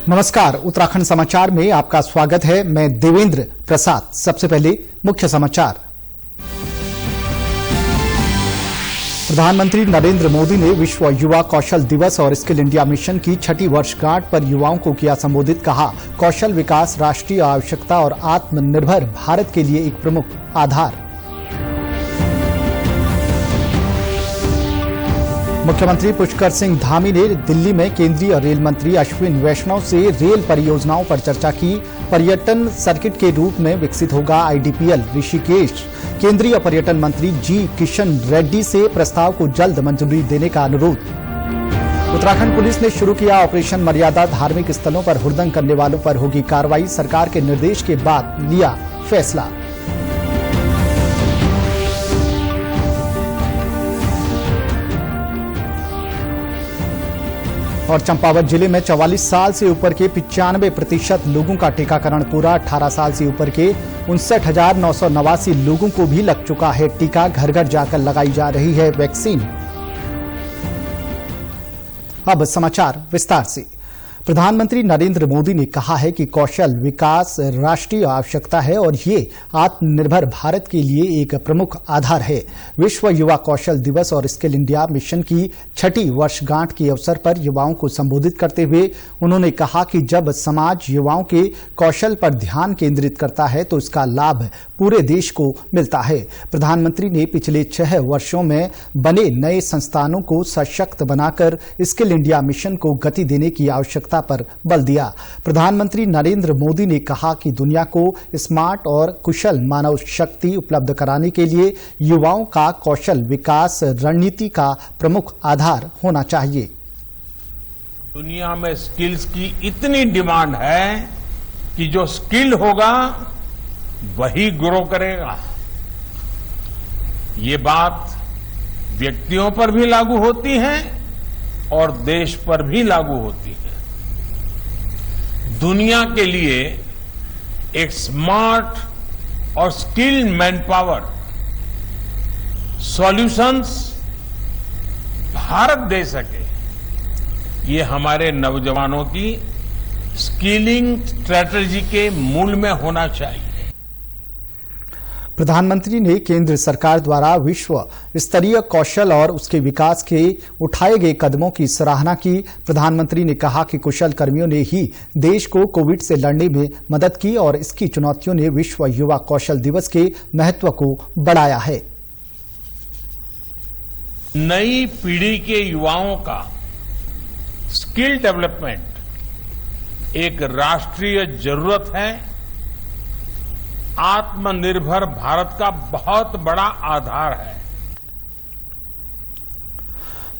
नमस्कार, उत्तराखंड समाचार में आपका स्वागत है। मैं देवेंद्र प्रसाद। सबसे पहले मुख्य समाचार। प्रधानमंत्री नरेंद्र मोदी ने विश्व युवा कौशल दिवस और स्किल इंडिया मिशन की 6ठी वर्षगांठ पर युवाओं को किया संबोधित। कहा, कौशल विकास राष्ट्रीय आवश्यकता और आत्मनिर्भर भारत के लिए एक प्रमुख आधार। मुख्यमंत्री पुष्कर सिंह धामी ने दिल्ली में केंद्रीय रेल मंत्री अश्विन वैष्णव से रेल परियोजनाओं पर चर्चा की। पर्यटन सर्किट के रूप में विकसित होगा आईडीपीएल ऋषिकेश। केंद्रीय पर्यटन मंत्री जी किशन रेड्डी से प्रस्ताव को जल्द मंजूरी देने का अनुरोध। उत्तराखंड पुलिस ने शुरू किया ऑपरेशन मर्यादा। धार्मिक स्थलों पर हुड़दंग करने वालों पर होगी कार्रवाई। सरकार के निर्देश के बाद लिया फैसला। और चंपावत जिले में 44 साल से ऊपर के 95% लोगों का टीकाकरण पूरा। 18 साल से ऊपर के 59,989 लोगों को भी लग चुका है टीका। घर घर जाकर लगाई जा रही है वैक्सीन। अब समाचार विस्तार से। प्रधानमंत्री नरेंद्र मोदी ने कहा है कि कौशल विकास राष्ट्रीय आवश्यकता है और ये आत्मनिर्भर भारत के लिए एक प्रमुख आधार है। विश्व युवा कौशल दिवस और स्किल इंडिया मिशन की 6ठी वर्षगांठ के अवसर पर युवाओं को संबोधित करते हुए उन्होंने कहा कि जब समाज युवाओं के कौशल पर ध्यान केंद्रित करता है तो इसका लाभ पूरे देश को मिलता है। प्रधानमंत्री ने पिछले 6 वर्षों में बने नए संस्थानों को सशक्त बनाकर स्किल इंडिया मिशन को गति देने की आवश्यकता पर बल दिया। प्रधानमंत्री नरेंद्र मोदी ने कहा कि दुनिया को स्मार्ट और कुशल मानव शक्ति उपलब्ध कराने के लिए युवाओं का कौशल विकास रणनीति का प्रमुख आधार होना चाहिए। दुनिया में स्किल्स की इतनी डिमांड है कि जो स्किल होगा वही ग्रो करेगा। ये बात व्यक्तियों पर भी लागू होती है और देश पर भी लागू होती है। दुनिया के लिए एक स्मार्ट और skilled manpower solutions Bharat दे सके, ये हमारे नौजवानों की स्किलिंग स्ट्रेटजी के मूल में होना चाहिए। प्रधानमंत्री ने केंद्र सरकार द्वारा विश्व स्तरीय कौशल और उसके विकास के उठाए गए कदमों की सराहना की। प्रधानमंत्री ने कहा कि कुशल कर्मियों ने ही देश को कोविड से लड़ने में मदद की और इसकी चुनौतियों ने विश्व युवा कौशल दिवस के महत्व को बढ़ाया है। नई पीढ़ी के युवाओं का स्किल डेवलपमेंट एक राष्ट्रीय जरूरत है। आत्मनिर्भर भारत का बहुत बड़ा आधार है।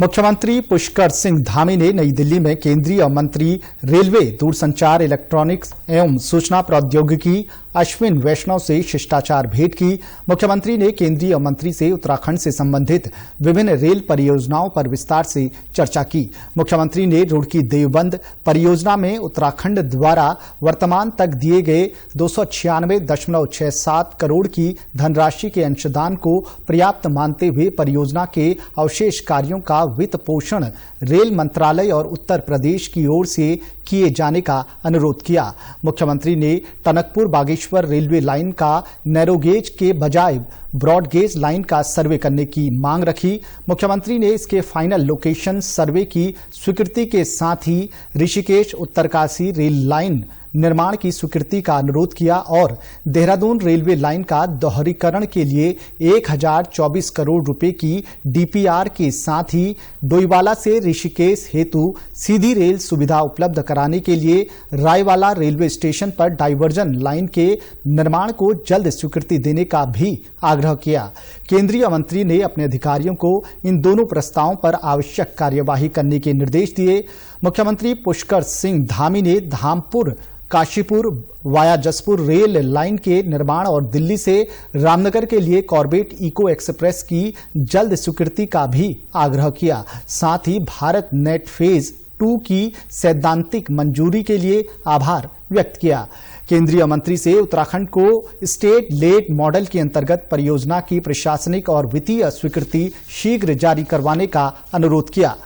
मुख्यमंत्री पुष्कर सिंह धामी ने नई दिल्ली में केंद्रीय मंत्री रेलवे, दूरसंचार, इलेक्ट्रॉनिक्स एवं सूचना प्रौद्योगिकी अश्विन वैष्णव से शिष्टाचार भेंट की। मुख्यमंत्री ने केंद्रीय मंत्री से उत्तराखंड से संबंधित विभिन्न रेल परियोजनाओं पर विस्तार से चर्चा की। मुख्यमंत्री ने रुड़की देवबंद परियोजना में उत्तराखंड द्वारा वर्तमान तक दिए गए 296.67 करोड़ की धनराशि के अंशदान को पर्याप्त मानते हुए परियोजना के अवशेष कार्यों का वित्त पोषण रेल मंत्रालय और उत्तर प्रदेश की ओर से किए जाने का अनुरोध किया। मुख्यमंत्री ने टनकपुर बागेश्वर रेलवे लाइन का नैरोगेज के बजाय ब्रॉडगेज लाइन का सर्वे करने की मांग रखी। मुख्यमंत्री ने इसके फाइनल लोकेशन सर्वे की स्वीकृति के साथ ही ऋषिकेश उत्तरकाशी रेल लाइन निर्माण की स्वीकृति का अनुरोध किया और देहरादून रेलवे लाइन का दोहरीकरण के लिए 1024 करोड़ रुपए की डीपीआर के साथ ही डोईवाला से ऋषिकेश हेतु सीधी रेल सुविधा उपलब्ध कराने के लिए रायवाला रेलवे स्टेशन पर डाइवर्जन लाइन के निर्माण को जल्द स्वीकृति देने का भी आग्रह किया। केंद्रीय मंत्री ने अपने अधिकारियों को इन दोनों प्रस्तावों पर आवश्यक कार्यवाही करने के निर्देश दिए। मुख्यमंत्री पुष्कर सिंह धामी ने Dhampur Kashipur via Jaspur rail line के निर्माण और दिल्ली से रामनगर के लिए कॉर्बेट इको एक्सप्रेस की जल्द स्वीकृति का भी आग्रह किया। साथ ही भारत नेट फेज 2 की सैद्धांतिक मंजूरी के लिए आभार व्यक्त किया। केंद्रीय मंत्री से उत्तराखंड को स्टेट लेड मॉडल के अंतर्गत परियोजना की प्रशासनिक और वित्तीय स्वीकृति शीघ्र जारी करवाने का अनुरोध किया।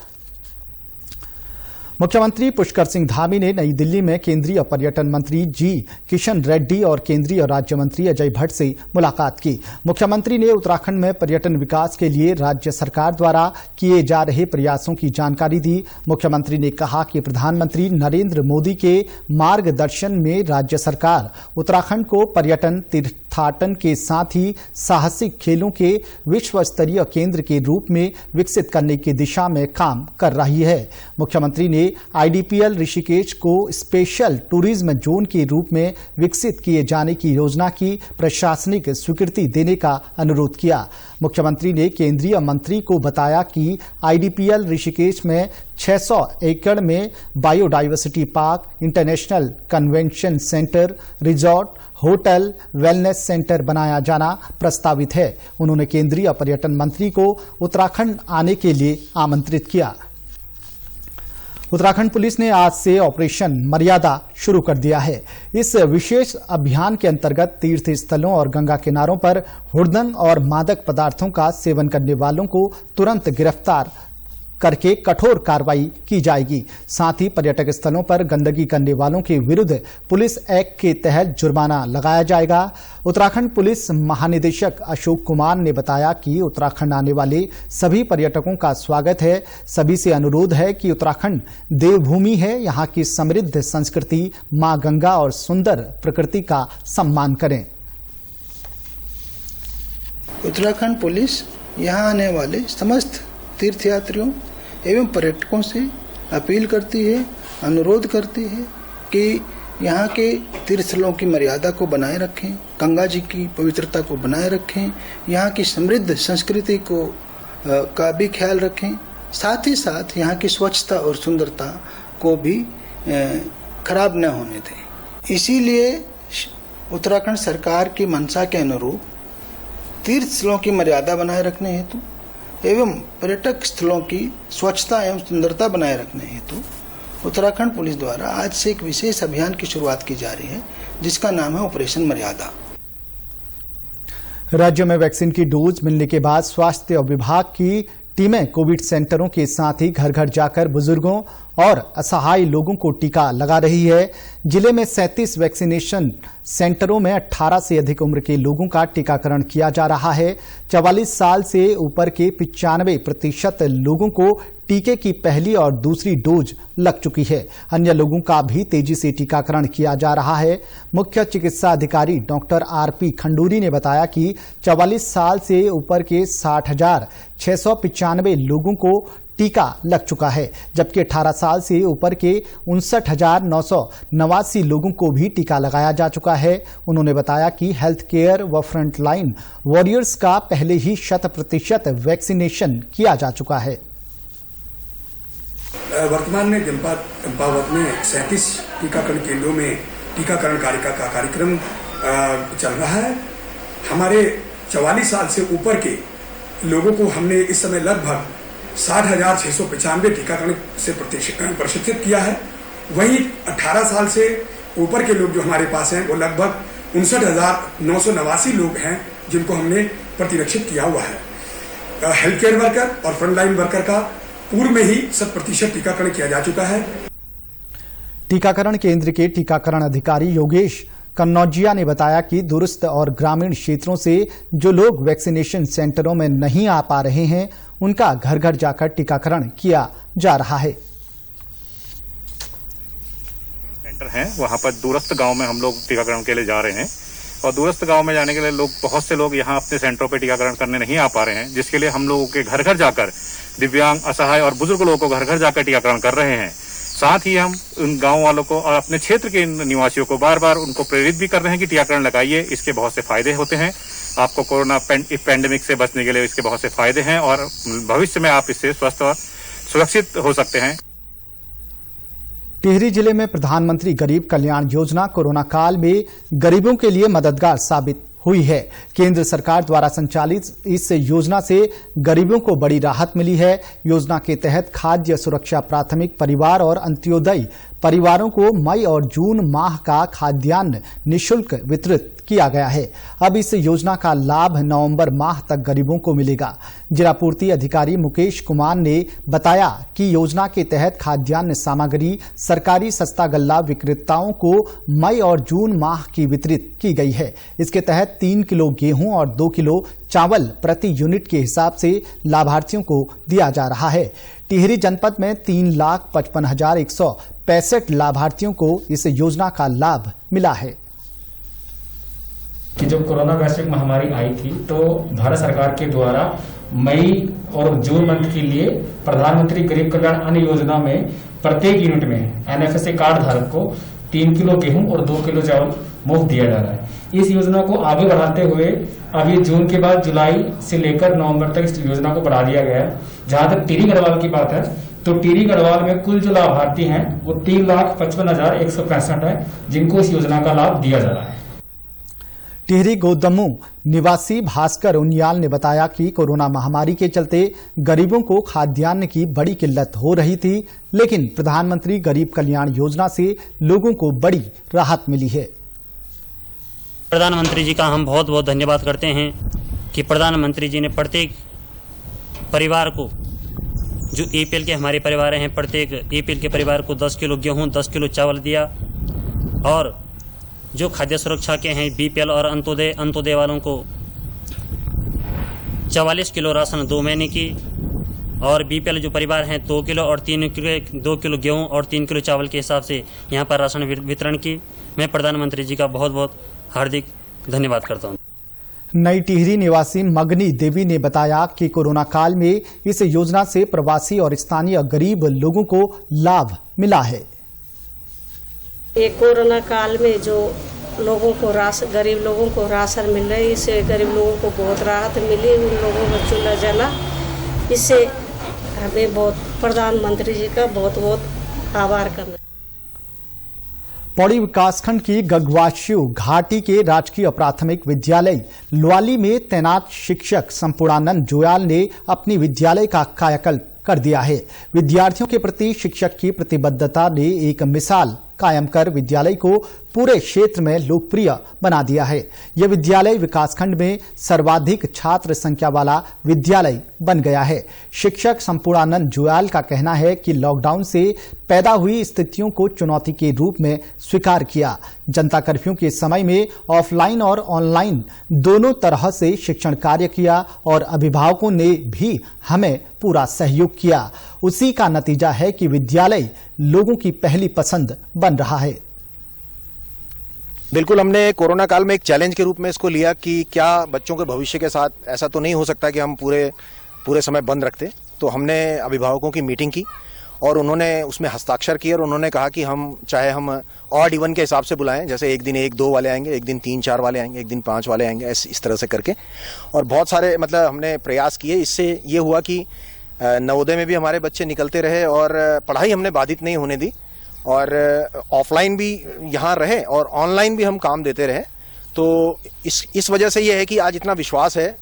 मुख्यमंत्री पुष्कर सिंह धामी ने नई दिल्ली में केंद्रीय पर्यटन मंत्री जी किशन रेड्डी और केंद्रीय राज्य मंत्री अजय भट्ट से मुलाकात की। मुख्यमंत्री ने उत्तराखंड में पर्यटन विकास के लिए राज्य सरकार द्वारा किए जा रहे प्रयासों की जानकारी दी। मुख्यमंत्री ने कहा कि प्रधानमंत्री नरेंद्र मोदी के मार्गदर्शन में राज्य सरकार उत्तराखंड को पर्यटन, तीर्थाटन के साथ ही साहसिक खेलों के विश्व स्तरीय केंद्र के रूप में विकसित करने की दिशा में काम कर रही है। मुख्यमंत्री ने आईडीपीएल ऋषिकेश को स्पेशल टूरिज्म जोन के रूप में विकसित किए जाने की योजना की प्रशासनिक स्वीकृति देने का अनुरोध किया। मुख्यमंत्री ने केंद्रीय मंत्री को बताया कि आईडीपीएल ऋषिकेश में 600 एकड़ में biodiversity park, international convention centre, resort, hotel, wellness centre बनाया जाना प्रस्तावित है। उन्होंने केंद्रीय पर्यटन मंत्री को उत्तराखंड आने के लिए आमंत्रित किया। उत्तराखंड पुलिस ने आज से ऑपरेशन मर्यादा शुरू कर दिया है। इस विशेष अभियान के अंतर्गत तीर्थ स्थलों और गंगा किनारों पर हुड़दंग और मादक पदार्थों का सेवन करने वालों को तुरंत गिरफ्तार करके कठोर कार्रवाई की जाएगी। साथ ही पर्यटक स्थलों पर गंदगी करने वालों के विरुद्ध पुलिस एक्ट के तहत जुर्माना लगाया जाएगा। उत्तराखंड पुलिस महानिदेशक अशोक कुमार ने बताया कि उत्तराखंड आने वाले सभी पर्यटकों का स्वागत है। सभी से अनुरोध है कि उत्तराखंड देवभूमि है, यहाँ की समृद्ध संस्कृति, मां गंगा और सुंदर प्रकृति का सम्मान करें। उत्तराखंड पुलिस यहाँ आने वाले समस्त तीर्थयात्रियों एवं पर्यटकों से अपील करती है, अनुरोध करती है कि यहाँ के तीर्थस्थलों की मर्यादा को बनाए रखें, गंगा जी की पवित्रता को बनाए रखें, यहाँ की समृद्ध संस्कृति को का भी ख्याल रखें। साथ ही साथ यहाँ की स्वच्छता और सुंदरता को भी खराब न होने दें। इसीलिए उत्तराखंड सरकार की मंशा के अनुरूप तीर्थस्थलों की मर्यादा बनाए रखने हेतु एवं पर्यटक स्थलों की स्वच्छता एवं सुंदरता बनाए रखने हेतु उत्तराखंड पुलिस द्वारा आज से एक विशेष अभियान की शुरुआत की जा रही है, जिसका नाम है ऑपरेशन मर्यादा। राज्य में वैक्सीन की डोज मिलने के बाद स्वास्थ्य विभाग की टीमें कोविड सेंटरों के साथ ही घर घर जाकर बुजुर्गों और असहाय लोगों को टीका लगा रही है। जिले में 37 वैक्सीनेशन सेंटरों में 18 से अधिक उम्र के लोगों का टीकाकरण किया जा रहा है। 44 साल से ऊपर के 95% लोगों को टीके की पहली और दूसरी डोज लग चुकी है। अन्य लोगों का भी तेजी से टीकाकरण किया जा रहा है। मुख्य चिकित्सा अधिकारी डॉक्टर आरपी खंडूरी ने बताया कि 44 साल से ऊपर के 60,695 लोगों को टीका लग चुका है, जबकि 18 साल से ऊपर के 59,989 लोगों को भी टीका लगाया जा चुका है। उन्होंने बताया कि हेल्थ केयर व फ्रंटलाइन वॉरियर्स का पहले ही 100% वैक्सीनेशन किया जा चुका है। वर्तमान में चंपावत में 37 टीकाकरण केंद्रों में टीकाकरण का कार्यक्रम चल रहा है। हमारे 44 साल से ऊपर के लोगों को हमने इस समय लगभग 60,695 टीकाकरण से प्रशिक्षित किया है। वहीं 18 साल से ऊपर के लोग जो हमारे पास हैं वो लगभग 59,989 लोग हैं जिनको हमने प्रतिरक्षित किया हुआ है। हेल्थ केयर वर्कर और फ्रंटलाइन वर्कर का पूर्व में ही 100% टीकाकरण किया जा चुका है। टीकाकरण केंद्र के टीकाकरण अधिकारी योगेश कन्नौजिया ने बताया कि दूरस्थ और ग्रामीण क्षेत्रों से जो लोग वैक्सीनेशन सेंटरों में नहीं आ पा रहे हैं, उनका घर घर जाकर टीकाकरण किया जा रहा है। सेंटर हैं, वहां पर दूरस्थ गांव में हम लोग टीकाकरण के लिए जा रहे हैं और दूरस्थ गांव में जाने के लिए बहुत से लोग यहां अपने सेंटरों पर टीकाकरण करने नहीं आ पा रहे हैं, जिसके लिए हम लोगों के घर घर जाकर दिव्यांग, असहाय और बुजुर्ग लोगों को घर घर जाकर टीकाकरण कर रहे हैं। साथ ही हम उन गांव वालों को और अपने क्षेत्र के निवासियों को बार बार उनको प्रेरित भी कर रहे हैं कि टीकाकरण लगाइए, इसके बहुत से फायदे होते हैं। आपको कोरोना पैंडेमिक से बचने के लिए इसके बहुत से फायदे हैं और भविष्य में आप इससे स्वस्थ और सुरक्षित हो सकते हैं। टिहरी जिले में प्रधानमंत्री गरीब कल्याण योजना कोरोना काल में गरीबों के लिए मददगार साबित हुई है। केंद्र सरकार द्वारा संचालित इस योजना से गरीबों को बड़ी राहत मिली है। योजना के तहत खाद्य सुरक्षा प्राथमिक परिवार और अंत्योदय परिवारों को मई और जून माह का खाद्यान्न निःशुल्क वितरित किया गया है। अब इस योजना का लाभ नवंबर माह तक गरीबों को मिलेगा। जिला पूर्ति अधिकारी मुकेश कुमार ने बताया कि योजना के तहत खाद्यान्न सामग्री सरकारी सस्ता गल्ला विक्रेताओं को मई और जून माह की वितरित की गई है। इसके तहत 3 किलो गेहूं और 2 किलो चावल प्रति यूनिट के हिसाब से लाभार्थियों को दिया जा रहा है। टिहरी जनपद में 3,55,165 लाभार्थियों को इस योजना का लाभ मिला है। कि जब कोरोना वैश्विक महामारी आई थी तो भारत सरकार के द्वारा मई और जून मंथ के लिए प्रधानमंत्री गरीब कल्याण अन्न योजना में प्रत्येक यूनिट में एनएफएसए कार्ड धारक को 3 किलो गेहूं और 2 किलो चावल मुफ्त दिया जा रहा है। इस योजना को आगे बढ़ाते हुए अभी जून के बाद जुलाई से लेकर नवंबर तक इस योजना को बढ़ा दिया गया है। जहां तक टिहरी गढ़वाल की बात है तो टिहरी गढ़वाल में कुल जो लाभार्थी हैं वो 3,55,165 है जिनको इस योजना का लाभ दिया जा रहा है। टिहरी गोदमू निवासी भास्कर उनियाल ने बताया कि कोरोना महामारी के चलते गरीबों को खाद्यान्न की बड़ी किल्लत हो रही थी, लेकिन प्रधानमंत्री गरीब कल्याण योजना से लोगों को बड़ी राहत मिली है। प्रधानमंत्री जी का हम बहुत बहुत धन्यवाद करते हैं कि प्रधानमंत्री जी ने प्रत्येक परिवार को, जो एपीएल के हमारे परिवार हैं, प्रत्येक एपीएल के परिवार को 10 किलो गेहूं 10 किलो चावल दिया और जो खाद्य सुरक्षा के हैं बीपीएल और अंत्योदय वालों को 44 किलो राशन 2 महीने की और बीपीएल जो परिवार हैं 2 किलो और 2 किलो गेहूं और 3 किलो चावल के हिसाब से यहां पर राशन वितरण की। मैं प्रधानमंत्री जी का बहुत बहुत हार्दिक धन्यवाद करता हूं। नई टिहरी निवासी मगनी देवी ने बताया कि कोरोना काल में इस योजना से प्रवासी और स्थानीय गरीब लोगों को लाभ मिला है। ये कोरोना काल में जो लोगों को गरीब लोगों को राशन मिल रही है, इससे गरीब लोगों को बहुत राहत मिली। उन लोगों को चूल्हा जला, इससे हमें बहुत प्रधानमंत्री जी का बहुत बहुत आभार करना। पौड़ी विकासखंड की गगवाशियो घाटी के राजकीय प्राथमिक विद्यालय लुआली में तैनात शिक्षक संपूर्णानंद जोयाल ने अपनी विद्यालय का कायाकल्प कर दिया है। विद्यार्थियों के प्रति शिक्षक की प्रतिबद्धता ने एक मिसाल कायम कर विद्यालय को पूरे क्षेत्र में लोकप्रिय बना दिया है। यह विद्यालय विकासखंड में सर्वाधिक छात्र संख्या वाला विद्यालय बन गया है। शिक्षक संपूर्णानंद जोयाल का कहना है कि लॉकडाउन से पैदा हुई स्थितियों को चुनौती के रूप में स्वीकार किया। जनता कर्फ्यू के समय में ऑफलाइन और ऑनलाइन दोनों तरह से शिक्षण कार्य किया और अभिभावकों ने भी हमें पूरा सहयोग किया। उसी का नतीजा है कि विद्यालय लोगों की पहली पसंद बन रहा है। बिल्कुल, हमने कोरोना काल में एक चैलेंज के रूप में इसको लिया कि क्या बच्चों के भविष्य के साथ ऐसा तो नहीं हो सकता कि हम पूरे समय बंद रखते। तो हमने अभिभावकों की मीटिंग की और उन्होंने उसमें हस्ताक्षर किए और उन्होंने कहा कि हम चाहे हम ऑड इवन के हिसाब से बुलाएं, जैसे एक दिन 1-2 वाले आएंगे, एक दिन 3-4 वाले आएंगे, एक दिन 5 वाले आएंगे, इस तरह से करके। और बहुत सारे हमने प्रयास किए। इससे ये हुआ कि नवोदय में भी हमारे बच्चे निकलते रहे और पढ़ाई हमने बाधित नहीं होने दी और ऑफलाइन भी यहाँ रहे और ऑनलाइन भी हम काम देते रहे। तो इस वजह से ये है कि आज इतना विश्वास है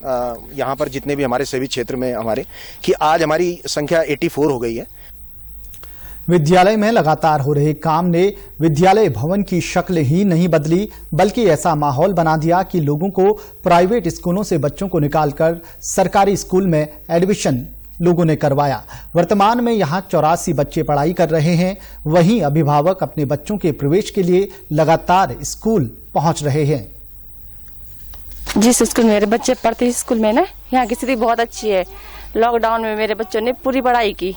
यहाँ पर जितने भी हमारे सभी क्षेत्र में हमारे, कि आज हमारी संख्या 84 हो गई है। विद्यालय में लगातार हो रहे काम ने विद्यालय भवन की शक्ल ही नहीं बदली, बल्कि ऐसा माहौल बना दिया कि लोगों को प्राइवेट स्कूलों से बच्चों को निकालकर सरकारी स्कूल में एडमिशन लोगों ने करवाया। वर्तमान में यहां 84 बच्चे पढ़ाई कर रहे हैं। वहीं अभिभावक अपने बच्चों के प्रवेश के लिए लगातार स्कूल पहुंच रहे हैं। जिस स्कूल में मेरे बच्चे पढ़ते स्कूल में ना, यहाँ की स्थिति बहुत अच्छी है। लॉकडाउन में मेरे बच्चों ने पूरी पढ़ाई की।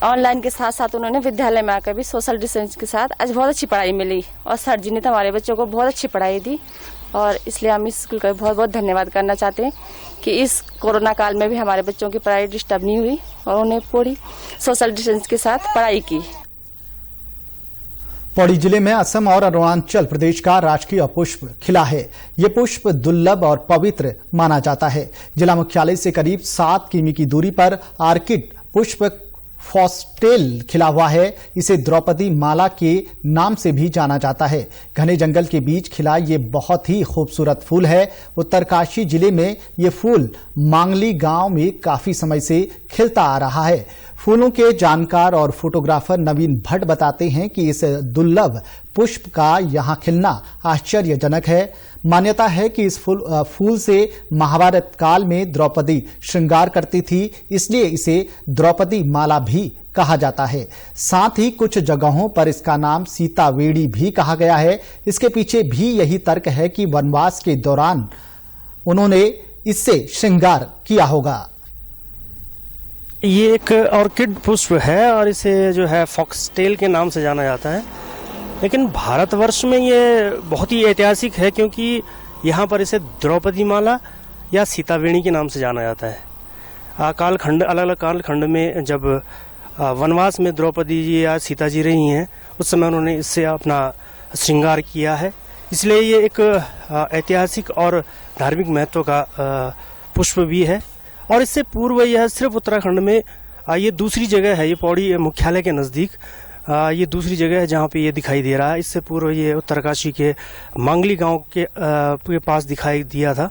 ऑनलाइन के साथ साथ उन्होंने विद्यालय में आकर भी सोशल डिस्टेंस के साथ आज बहुत अच्छी पढ़ाई मिली और सर जी ने तो हमारे बच्चों को बहुत अच्छी पढ़ाई दी और इसलिए हम इस स्कूल का बहुत बहुत धन्यवाद करना चाहते हैं कि इस कोरोना काल में भी हमारे बच्चों की पढ़ाई डिस्टर्ब नहीं हुई और उन्हें पूरी सोशल डिस्टेंस के साथ पढ़ाई की। पौड़ी जिले में असम और अरुणाचल प्रदेश का राजकीय पुष्प खिला है। ये पुष्प दुर्लभ और पवित्र माना जाता है। जिला मुख्यालय से करीब 7 किमी की दूरी पर आर्किड पुष्प फॉस्टेल खिला हुआ है। इसे द्रौपदी माला के नाम से भी जाना जाता है। घने जंगल के बीच खिला ये बहुत ही खूबसूरत फूल है। उत्तरकाशी जिले में ये फूल मांगली गांव में काफी समय से खिलता आ रहा है। फूलों के जानकार और फोटोग्राफर नवीन भट्ट बताते हैं कि इस दुर्लभ पुष्प का यहां खिलना आश्चर्यजनक है। मान्यता है कि इस फूल से महाभारत काल में द्रौपदी श्रृंगार करती थी, इसलिए इसे द्रौपदी माला भी कहा जाता है। साथ ही कुछ जगहों पर इसका नाम सीतावेणी भी कहा गया है। इसके पीछे भी यही तर्क है कि वनवास के दौरान उन्होंने इससे श्रृंगार किया होगा। ये एक ऑर्किड पुष्प है और इसे जो है फॉक्सटेल के नाम से जाना जाता है। लेकिन भारतवर्ष में ये बहुत ही ऐतिहासिक है क्योंकि यहाँ पर इसे द्रौपदी माला या सीतावेणी के नाम से जाना जाता है। कालखंड, अलग अलग कालखंड में जब वनवास में द्रौपदी जी या सीता जी रही हैं, उस समय उन्होंने इससे अपना श्रृंगार किया है। इसलिए ये एक ऐतिहासिक और धार्मिक महत्व का पुष्प भी है। और इससे पूर्व यह सिर्फ उत्तराखंड में ये दूसरी जगह है, ये पौड़ी मुख्यालय के नज़दीक ये दूसरी जगह है जहाँ पे ये दिखाई दे रहा है। इससे पूर्व ये उत्तरकाशी के मांगली गांव के पास दिखाई दिया था।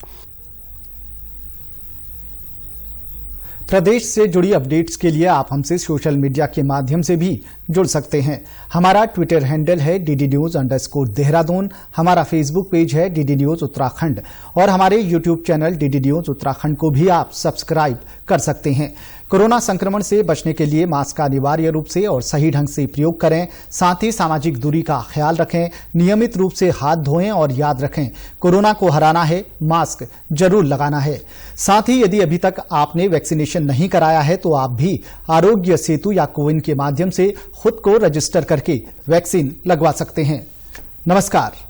प्रदेश से जुड़ी अपडेट्स के लिए आप हमसे सोशल मीडिया के माध्यम से भी जुड़ सकते हैं। हमारा ट्विटर हैंडल है DD News_देहरादून, हमारा फेसबुक पेज है DD News उत्तराखंड और हमारे YouTube channel DD News Uttarakhand को भी आप सब्सक्राइब कर सकते हैं। कोरोना संक्रमण से बचने के लिए मास्क का अनिवार्य रूप से और सही ढंग से प्रयोग करें। साथ ही सामाजिक दूरी का ख्याल रखें, नियमित रूप से हाथ धोएं और याद रखें, कोरोना को हराना है, मास्क जरूर लगाना है। साथ ही यदि अभी तक आपने वैक्सीनेशन नहीं कराया है तो आप भी आरोग्य सेतु या कोविन के माध्यम से खुद को रजिस्टर करके वैक्सीन लगवा सकते हैं। नमस्कार।